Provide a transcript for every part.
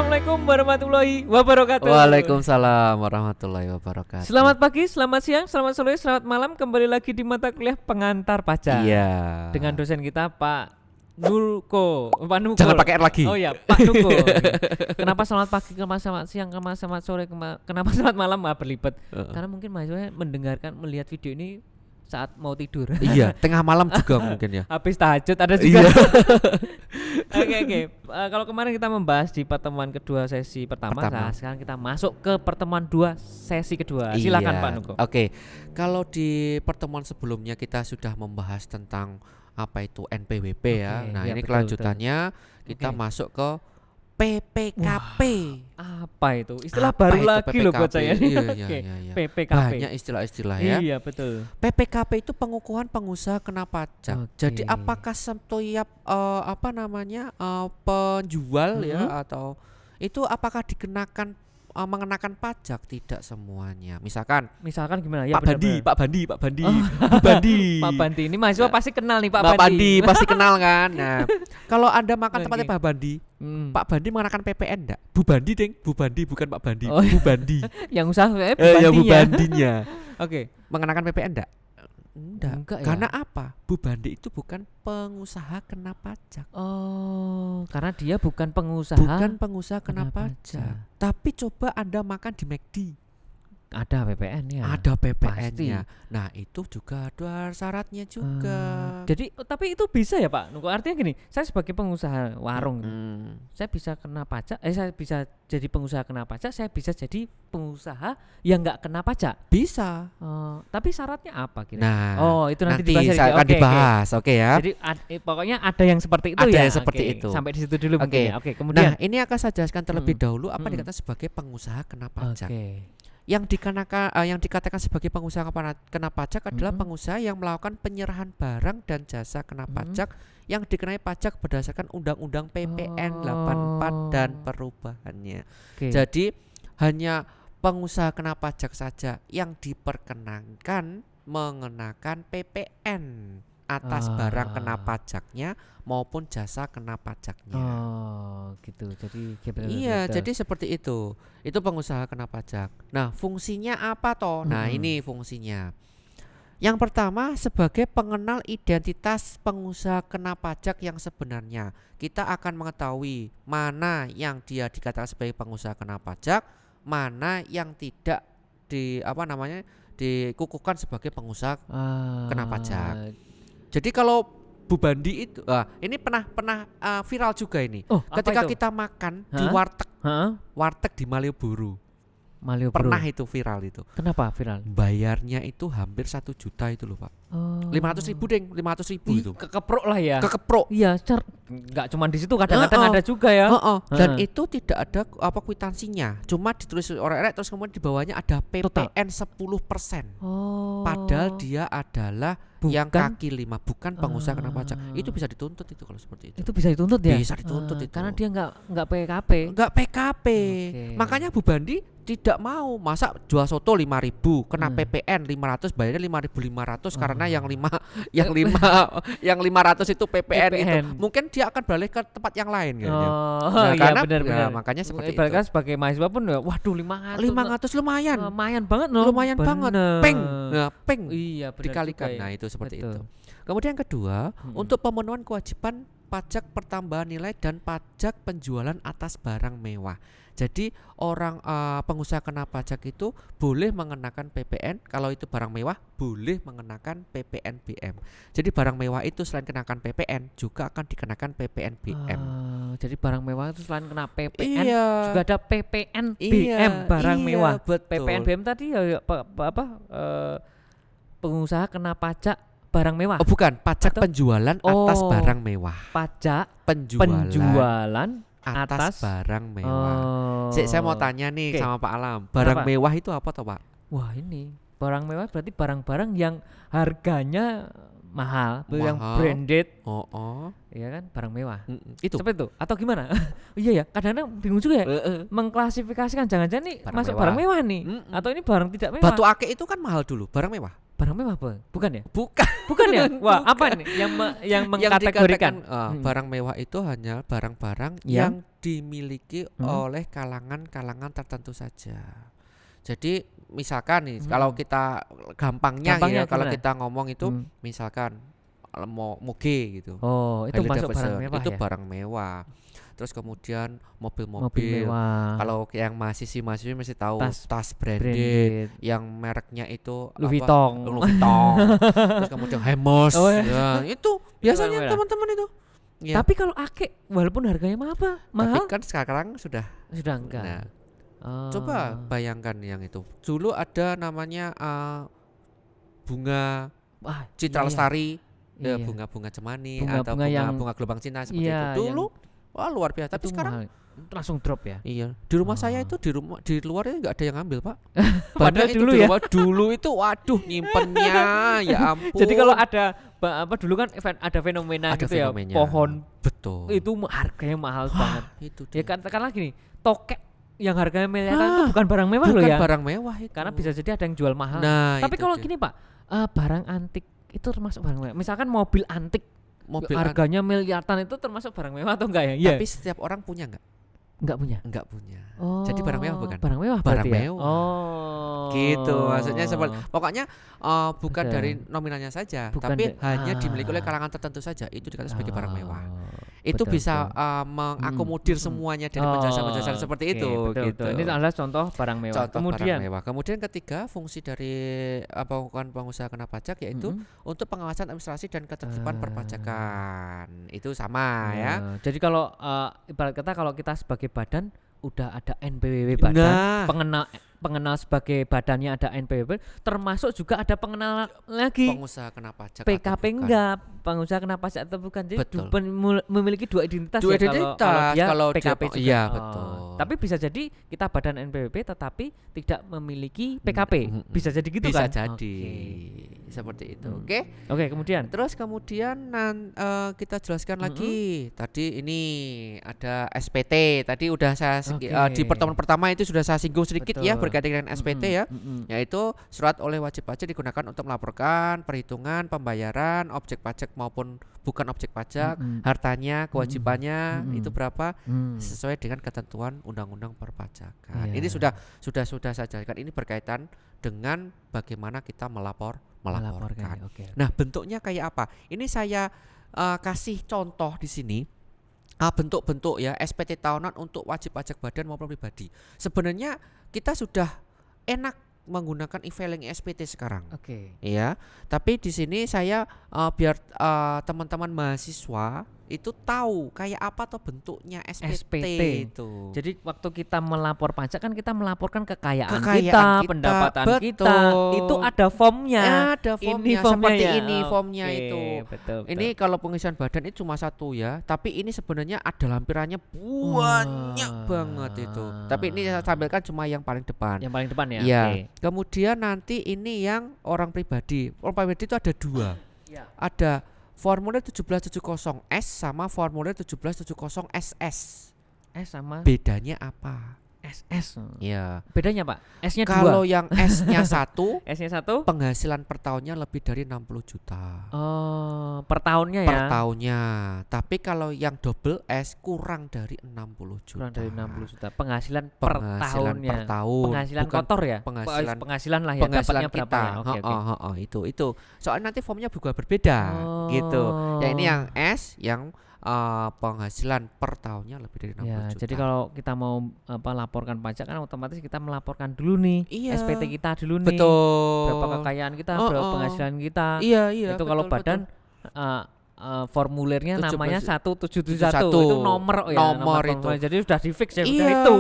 Assalamualaikum warahmatullahi wabarakatuh. Waalaikumsalam warahmatullahi wabarakatuh. Selamat pagi, selamat siang, selamat sore, selamat malam. Kembali lagi di mata kuliah pengantar pajak. Iya. Dengan dosen kita Pak Nurko. Pak Nuko. Jangan pakai R lagi. Oh ya, Pak Nuko. Kenapa selamat pagi, kenapa selamat siang, kenapa selamat sore, kenapa selamat malam? Berlipat. Karena mungkin mahasiswa mendengarkan, melihat video ini saat mau tidur. Iya, tengah malam juga mungkin ya. Habis tahajud ada juga. Iya. Oke. Kalau kemarin kita membahas di pertemuan kedua sesi pertama. Nah, sekarang kita masuk ke pertemuan 2 sesi kedua. Silakan Pak Nuko. Oke. Kalau di pertemuan sebelumnya kita sudah membahas tentang apa itu NPWP ya. Nah, ya, ini betul, kelanjutannya kita masuk ke PPKP. Wah, apa itu? Istilah Apa baru itu lagi loh buat saya. Iya. PPKP. Banyak istilah-istilah ya. Iya, betul. PPKP itu pengukuhan pengusaha kena pajak. Jadi apakah setiap penjual ya atau itu apakah dikenakan mengenakan pajak? Tidak semuanya. Misalkan gimana? Ya, Pak Bandi, Bu Bandi. Pak Bandi ini mahasiswa pasti kenal nih Pak Bandi. Bandi pasti kenal kan. Nah, kalau Anda makan tempatnya Pak Bandi, Pak Bandi mengenakan PPN enggak? Bu Bandi, Deng. Bu Bandi bukan Pak Bandi, Bu Bandi. Yang usaha ya Bu Bandinya. Oke. Mengenakan PPN enggak? Enggak. Karena ya? apa? Bu Bandi itu bukan pengusaha kena pajak. Oh, karena dia bukan pengusaha. Bukan pengusaha kena pajak. Tapi coba Anda makan di McD. Ada PPN ya. Ada PPN-nya. Nah, itu juga ada syaratnya juga. Jadi tapi itu bisa ya Pak Nuko? Artinya gini, saya sebagai pengusaha warung, saya bisa kena pajak. Saya bisa jadi pengusaha kena pajak. Saya bisa jadi pengusaha yang nggak kena pajak. Bisa. Tapi syaratnya apa kira? Nah, itu nanti dibahas. Akan dibahas, oke ya. Jadi pokoknya ada yang seperti itu ada ya. Ada yang seperti itu. Sampai di situ dulu mungkin ya. Nah, Kemudian. ini akan saya jelaskan terlebih dahulu apa dikatakan sebagai pengusaha kena pajak. Yang dikatakan sebagai pengusaha kena pajak adalah pengusaha yang melakukan penyerahan barang dan jasa kena pajak yang dikenai pajak berdasarkan Undang-Undang PPN 84 dan perubahannya. Jadi hanya pengusaha kena pajak saja yang diperkenankan mengenakan PPN atas barang kena pajaknya maupun jasa kena pajaknya. Gitu. Jadi jadi seperti itu. Itu pengusaha kena pajak. Nah, fungsinya apa toh? Nah, ini fungsinya. Yang pertama, sebagai pengenal identitas pengusaha kena pajak yang sebenarnya. Kita akan mengetahui mana yang dia dikatakan sebagai pengusaha kena pajak, mana yang tidak dikukuhkan sebagai pengusaha kena pajak. Jadi kalau Bu Bandi itu, ini pernah viral juga ini. Ketika kita makan di warteg di Malioboro. Pernah itu viral itu. Kenapa viral? Bayarnya itu hampir 1 juta itu loh Pak. 500.000 Deng, 500.000 itu. Kekeprok lah ya. Kekeprok. Iya, nggak cuma di situ, kadang-kadang ada juga ya. Dan itu tidak ada kwitansinya. Cuma ditulis orek-orek terus kemudian di bawahnya ada PPN 10%. Padahal dia adalah yang kaki 5, bukan pengusaha kena pajak. Itu bisa dituntut itu kalau seperti itu. Itu bisa dituntut ya? Bisa dituntut itu. Karena dia nggak PKP. Enggak PKP. Makanya Bu Bandi tidak mau, masa jual soto 5.000 kena PPN 500, bayarnya 5.500 karena yang 500 itu PPN. Itu mungkin dia akan balik ke tempat yang lain gitu. Karena benar. Makanya seperti itu. Bahkan sebagai mahasiswa pun waduh 500 lumayan. Lumayan banget loh. Lumayan banget. Peng. Iya, dikalikan. Nah, itu seperti itu. Kemudian yang kedua, untuk pemenuhan kewajiban pajak pertambahan nilai dan pajak penjualan atas barang mewah. Jadi orang pengusaha kena pajak itu boleh mengenakan PPN. Kalau itu barang mewah boleh mengenakan PPN BM. Jadi barang mewah itu selain kenakan PPN juga akan dikenakan PPN BM. Jadi barang mewah itu selain kena PPN juga ada PPN BM barang mewah. Betul. PPN BM tadi pengusaha kena pajak barang mewah. Bukan, pajak penjualan atas barang mewah. Pajak penjualan atas barang mewah. Saya mau tanya nih sama Pak Alam. Barang mewah itu apa toh Pak? Wah, ini barang mewah berarti barang-barang yang harganya mahal, yang branded. Iya kan, barang mewah. Itu. Seperti itu atau gimana? Iya ya, kadang-kadang bingung juga ya. Mengklasifikasikan jangan-jangan nih masuk barang mewah nih atau ini barang tidak mewah. Batu akik itu kan mahal dulu, barang mewah. barang mewah apa? Bukan ya? Bukan ya? Wah, apa nih yang mengkategorikan? Barang mewah itu hanya barang-barang yang dimiliki oleh kalangan-kalangan tertentu saja. Jadi misalkan nih kalau kita gampangnya ya, kalau kita ngomong itu misalkan moge gitu. Oh, itu Harley masuk Davidson, barang mewah itu ya? barang mewah. Terus kemudian mobil-mobil mewah. Kalau yang mahasiswi masih tahu tas branded, yang mereknya itu Louis Vuitton. Terus kemudian Hermes. Ya, itu biasanya teman-teman itu. Ya. Tapi kalau ake walaupun harganya mahal, tapi kan sekarang sudah enggak. Nah, coba bayangkan yang itu. Dulu ada namanya bunga Citra Lestari, bunga-bunga cemani atau bunga gelombang cinta seperti itu. Dulu wah luar biasa, tapi sekarang langsung drop ya. Iya, di rumah saya itu di luar itu nggak ada yang ngambil, Pak. Padahal dulu ya. Dulu itu waduh nyimpennya ya ampun. Jadi kalau ada dulu kan ada fenomena gitu ya, pohon betul. Itu harganya mahal banget. Itu ya katakanlah gini, tokek yang harganya miliaran itu bukan barang mewah loh ya. Bukan barang mewah itu. Karena bisa jadi ada yang jual mahal. Tapi kalau gini, Pak, barang antik itu termasuk barang mewah. Misalkan mobil antik harganya miliaran itu termasuk barang mewah atau enggak ya? Tapi setiap orang punya enggak? Enggak punya. Jadi barang mewah bukan? Barang mewah barang mewah. Ya? Gitu maksudnya pokoknya bukan dari nominalnya saja, tapi hanya dimiliki oleh kalangan tertentu saja, itu dikatakan sebagai barang mewah. Itu bisa mengakomodir semuanya dari penjelasan-penjelasan seperti itu. Gitu. Ini adalah contoh barang mewah. Kemudian ketiga, fungsi dari pengusaha kena pajak yaitu untuk pengawasan administrasi dan ketertiban perpajakan. Itu sama ya. Jadi kalau ibarat kata kalau kita sebagai badan udah ada NPWP badan, pengenal sebagai badannya ada NPWP, termasuk juga ada pengenal lagi pengusaha kena pajak PKP enggak, pengusaha kena pajak atau bukan. Jadi memiliki dua identitas kalau dia PKP juga. Iya, betul. Tapi bisa jadi kita badan NPWP tetapi tidak memiliki PKP. Bisa jadi gitu bisa kan? Bisa jadi. Seperti itu. Oke, kemudian kita jelaskan lagi. Tadi ini ada SPT. Tadi udah saya di pertemuan pertama itu sudah saya singgung sedikit ya berkaitan dengan SPT ya. Yaitu surat oleh wajib pajak digunakan untuk melaporkan perhitungan pembayaran objek pajak maupun bukan objek pajak, hartanya, kewajibannya itu berapa sesuai dengan ketentuan undang-undang perpajakan. Ini sudah saya jelaskan, ini berkaitan dengan bagaimana kita melaporkan. Nah, bentuknya kayak apa? Ini saya kasih contoh di sini. Bentuk-bentuk ya SPT tahunan untuk wajib pajak badan maupun pribadi. Sebenarnya kita sudah enak menggunakan e-filing SPT sekarang. Ya, tapi di sini saya biar teman-teman mahasiswa itu tahu kayak apa tuh bentuknya SPT itu. Jadi waktu kita melapor pajak kan kita melaporkan kekayaan kita, pendapatan kita. Itu ada formnya. Ini formnya itu. Betul. Ini kalau pengisian badan itu cuma satu ya, tapi ini sebenarnya ada lampirannya banyak banget itu. Tapi ini saya tampilkan cuma yang paling depan. Yang paling depan ya. Iya. Kemudian nanti ini yang orang pribadi. Orang pribadi itu ada dua. Ada formulir 1770S sama formulir 1770SS. Sama bedanya apa? SS. Iya. Bedanya, Pak? S-nya 2. Kalau yang S-nya 1, S-nya 1, penghasilan per tahunnya lebih dari 60 juta. Per tahunnya ya. Per tahunnya. Tapi kalau yang double S kurang dari 60 juta. Kurang dari 60 juta. Penghasilan per tahunnya. Per tahun. Penghasilan bukan kotor ya? Penghasilan lah ya, dapatnya berapa ya? Itu. Soalnya nanti formnya juga berbeda gitu. Ya ini yang S yang penghasilan per tahunnya lebih dari 60 juta. Jadi kalau kita mau laporkan pajak kan otomatis kita melaporkan dulu nih SPT kita dulu nih. Betul. Berapa kekayaan kita, berapa penghasilan kita. Iya. Itu kalau badan formulirnya namanya 1771 itu nomor itu. Jadi sudah di fix ya udah itu.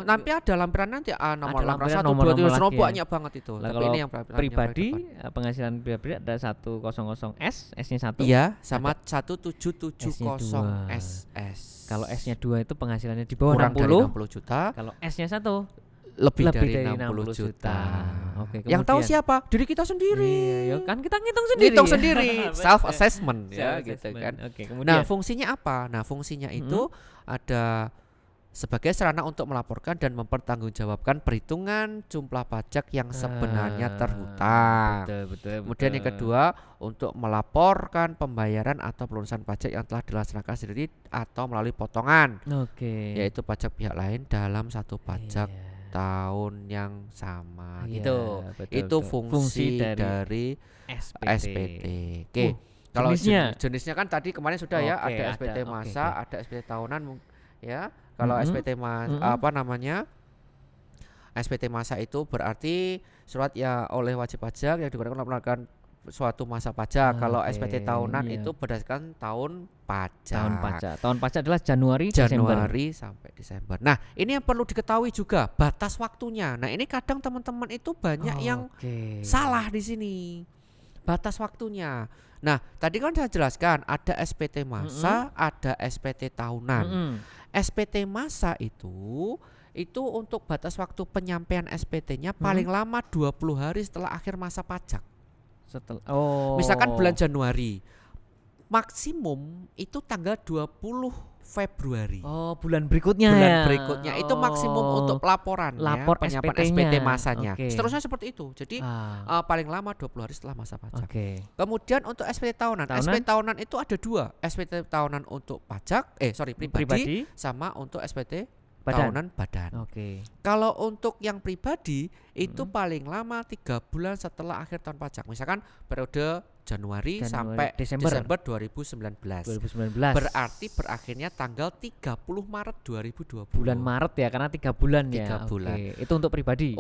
Nanti ada lampiran nanti nomor lampiran 1 2 3 banyak banget itu. Nah, tapi ini yang pribadi penghasilan pribadi ada 100S, S-nya 1. Iya, sama 1770SS. Kalau S-nya 2 itu penghasilannya di bawah kurang 60 juta. Kalau S-nya 1 lebih dari 60 juta. Yang tahu siapa? Diri kita sendiri. Iya, kan kita ngitung sendiri. Self assessment ya gitu kan. Kemudian. Nah, fungsinya apa? Nah, fungsinya itu ada sebagai sarana untuk melaporkan dan mempertanggungjawabkan perhitungan jumlah pajak yang sebenarnya terhutang. Betul. Kemudian yang kedua, untuk melaporkan pembayaran atau pelunasan pajak yang telah dilaksanakan sendiri atau melalui potongan, yaitu pajak pihak lain dalam satu pajak tahun yang sama. Gitu. Itu fungsi dari SPT. Oke. Kalau jenisnya kan tadi kemarin sudah ya, ada SPT masa, ada SPT tahunan ya. Kalau SPT SPT masa itu berarti surat ya oleh wajib pajak yang digunakan untuk melakukan suatu masa pajak. Kalau SPT tahunan itu berdasarkan tahun pajak. Tahun pajak adalah Januari sampai Desember. Nah, ini yang perlu diketahui juga batas waktunya. Nah, ini kadang teman-teman itu banyak yang salah di sini. Batas waktunya. Nah, tadi kan saya jelaskan ada SPT masa, ada SPT tahunan. SPT masa itu untuk batas waktu penyampaian SPT-nya paling lama 20 hari setelah akhir masa pajak. Misalkan bulan Januari, maksimum itu tanggal 20 Februari. Bulan berikutnya. Itu maksimum untuk laporan penyampaian SPT masanya. Seterusnya seperti itu. Jadi paling lama 20 hari setelah masa pajak. Kemudian untuk SPT tahunan. SPT tahunan itu ada dua. SPT tahunan untuk pribadi sama untuk SPT tahunan badan. Kalau untuk yang pribadi itu paling lama 3 bulan setelah akhir tahun pajak. Misalkan periode Januari sampai Desember 2019. Berarti berakhirnya tanggal 30 Maret 2020. Bulan Maret ya, karena 3 bulan ya. 3 bulan. Itu untuk pribadi.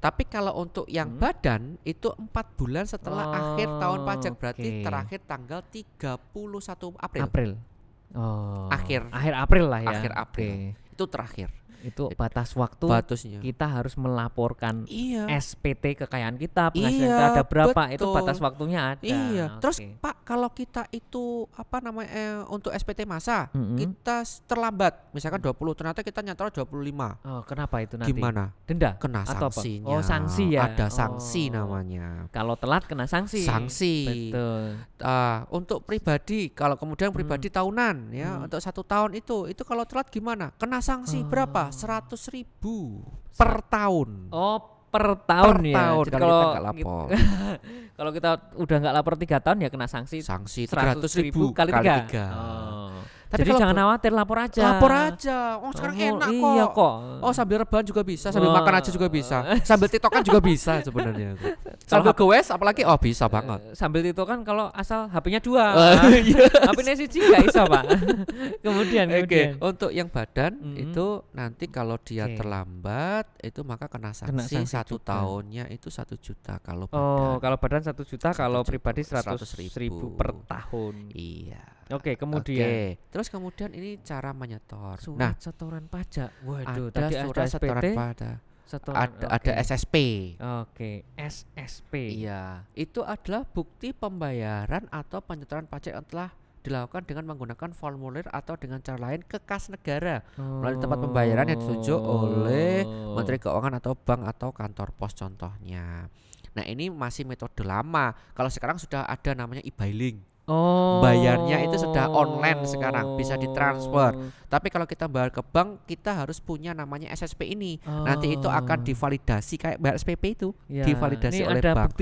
Tapi kalau untuk yang badan itu 4 bulan setelah akhir tahun pajak, berarti terakhir tanggal 31 April. Akhir April lah ya. Akhir April. Itu terakhir. Itu batas waktu kita harus melaporkan SPT kekayaan kita, penghasilan kita ada berapa, itu batas waktunya ada. Terus Pak, kalau kita itu untuk SPT masa kita terlambat, misalkan 20, ternyata kita nyantor 25. Kenapa itu nanti? Gimana? Denda? Kena sanksinya. Sanksi ya. Ada sanksi namanya. Kalau telat kena sanksi. Betul. Untuk pribadi, kalau kemudian pribadi tahunan ya, untuk 1 tahun itu kalau telat gimana? Kena sanksi berapa? 100.000 per tahun. Per tahun ya. Jadi kalau kita nggak lapor. Kalau kita udah nggak lapor 3 tahun ya kena sanksi 300.000 kali 3. Tapi jadi jangan khawatir, lapor aja. Sekarang enak kok. Sambil rebahan juga bisa, sambil makan aja juga bisa, sambil tiktokan juga bisa sebenarnya. Sambil goes apalagi bisa banget. Sambil tiktokan kalau asal HP-nya 2. HP-nya 1 nggak bisa Pak. Kemudian. Untuk yang badan itu nanti kalau dia terlambat itu maka kena sanksi 1 tahunnya itu 1 juta kalau badan. Kalau badan 1 juta, kalau pribadi 100.000 per tahun. Iya. Kemudian. Terus kemudian ini cara menyetor. Surat setoran pajak. Waduh, ada surat setoran pajak. Ada SSP. SSP. Iya, itu adalah bukti pembayaran atau penyetoran pajak yang telah dilakukan dengan menggunakan formulir atau dengan cara lain ke kas negara melalui tempat pembayaran yang ditunjuk oleh Menteri Keuangan atau bank atau kantor pos contohnya. Nah, ini masih metode lama. Kalau sekarang sudah ada namanya e-billing. Bayarnya itu sudah online sekarang, bisa ditransfer. Tapi kalau kita bayar ke bank, kita harus punya namanya SSP ini. Nanti itu akan divalidasi kayak bayar SPP itu, divalidasi oleh bank.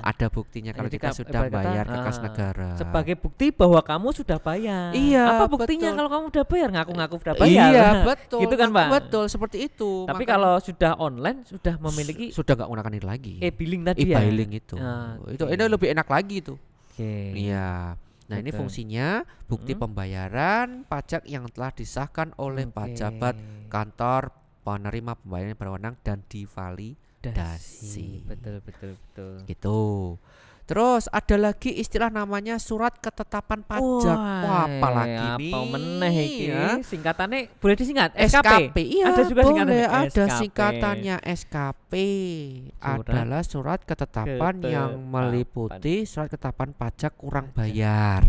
Ada buktinya kalau kita sudah bayar ke kas negara. Sebagai bukti bahwa kamu sudah bayar. Apa buktinya kalau kamu udah bayar? Ngaku-ngaku sudah bayar. Betul. Gitu kan, Pak? Betul, seperti itu. Tapi kalau sudah online, sudah memiliki, sudah nggak menggunakan ini lagi. E-billing tadi ya. E-billing itu. Ini lebih enak lagi itu. Iya. Nah, ini fungsinya bukti pembayaran pajak yang telah disahkan oleh pejabat kantor penerima pembayaran berwenang dan divalidasi. Betul. Gitu. Terus ada lagi istilah namanya surat ketetapan pajak. Apalagi nih? Apa meneh iki? Singkatannya boleh disingkat SKP. Iya, ada juga singkatannya. Ada singkatannya SKP. Adalah surat ketetapan yang meliputi surat ketetapan pajak kurang bayar.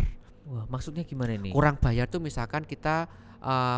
Wah, maksudnya gimana nih? Kurang bayar tuh misalkan kita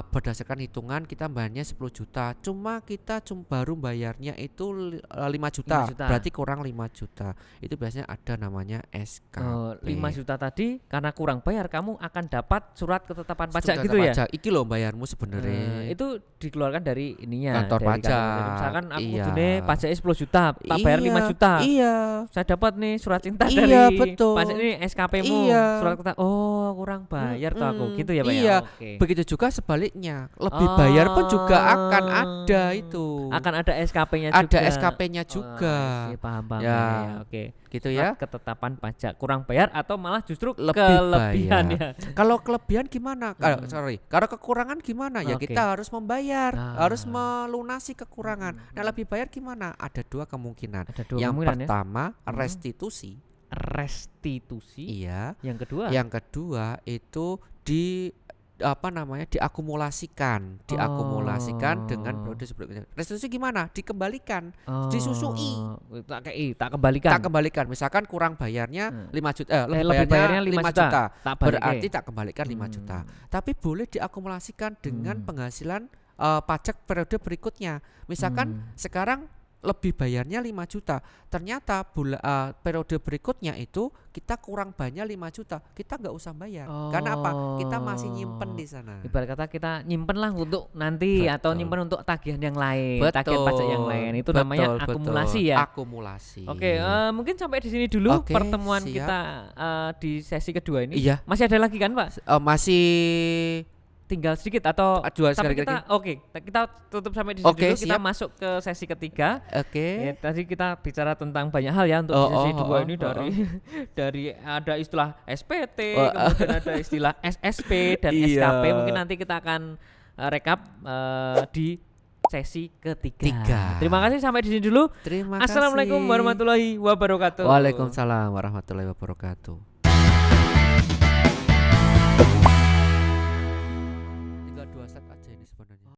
berdasarkan hitungan kita bayarnya 10 juta, cuma kita baru bayarnya itu 5 juta, 5 juta. berarti kurang 5 juta. Itu biasanya ada namanya SKP. 5 juta tadi karena kurang bayar kamu akan dapat surat ketetapan pajak Surat gitu ya. pajak. Iki loh bayarmu sebenarnya. Itu dikeluarkan dari ininya, Kantor dari pajak. Jadi misalkan aku Iya. kudune pajaknya 10 juta, tak bayar 5 juta. Iya. Saya dapat nih surat cinta Iya, dari betul. pajak ini SKP-mu, Iya. surat ketetapan. Oh, kurang bayar tuh aku. Gitu ya, Pak Iya. ya. Oke. Begitu juga sebaliknya, lebih bayar pun juga akan ada itu. Akan ada SKP-nya juga. Ada SKP-nya juga. Iya, paham Ya. Oke. Gitu Surat ya. ketetapan pajak kurang bayar atau malah justru Lebih kelebihan bayar. ya. Kalau kelebihan gimana? Kalau kekurangan gimana? Ya Oke. kita harus membayar, harus Ah. melunasi kekurangan. Nah, lebih bayar gimana? Ada 2 kemungkinan. Ada 2 Yang kemungkinan ya. pertama restitusi. Restitusi. Iya. Yang kedua. Yang kedua itu diakumulasikan dengan periode sebelumnya. Restitusi gimana? Dikembalikan, disusui. Tak kembalikan. Tak kembalikan. Misalkan kurang bayarnya 5 juta, lebih bayarnya 5 juta. Tak balik. Berarti tak kembalikan 5 juta. Tapi boleh diakumulasikan dengan penghasilan pajak periode berikutnya. Misalkan sekarang lebih bayarnya 5 juta. Ternyata periode berikutnya itu kita kurang banyak 5 juta. Kita nggak usah bayar. Karena apa? Kita masih nyimpen di sana. Ibarat kata kita nyimpen lah untuk nanti atau Betul. nyimpen untuk tagihan yang lain, Betul. tagihan pajak yang lain. Itu namanya akumulasi ya. Akumulasi. Oke, mungkin sampai di sini dulu Oke, pertemuan siap. kita di sesi kedua ini. Iya. Masih ada lagi kan, Pak? Masih Tinggal sedikit atau dua sampai sekali kita lagi. kita tutup sampai di sini Oke, dulu. Kita siap. masuk ke sesi ketiga. Oke. Tadi kita bicara tentang banyak hal ya untuk di sesi dua ini dari dari ada istilah SPT, kemudian ada istilah SSP dan Iya. SKP. Mungkin nanti kita akan rekap di sesi ketiga. Terima kasih sampai di sini dulu. Terima kasih. Assalamualaikum warahmatullahi wabarakatuh. Waalaikumsalam warahmatullahi wabarakatuh.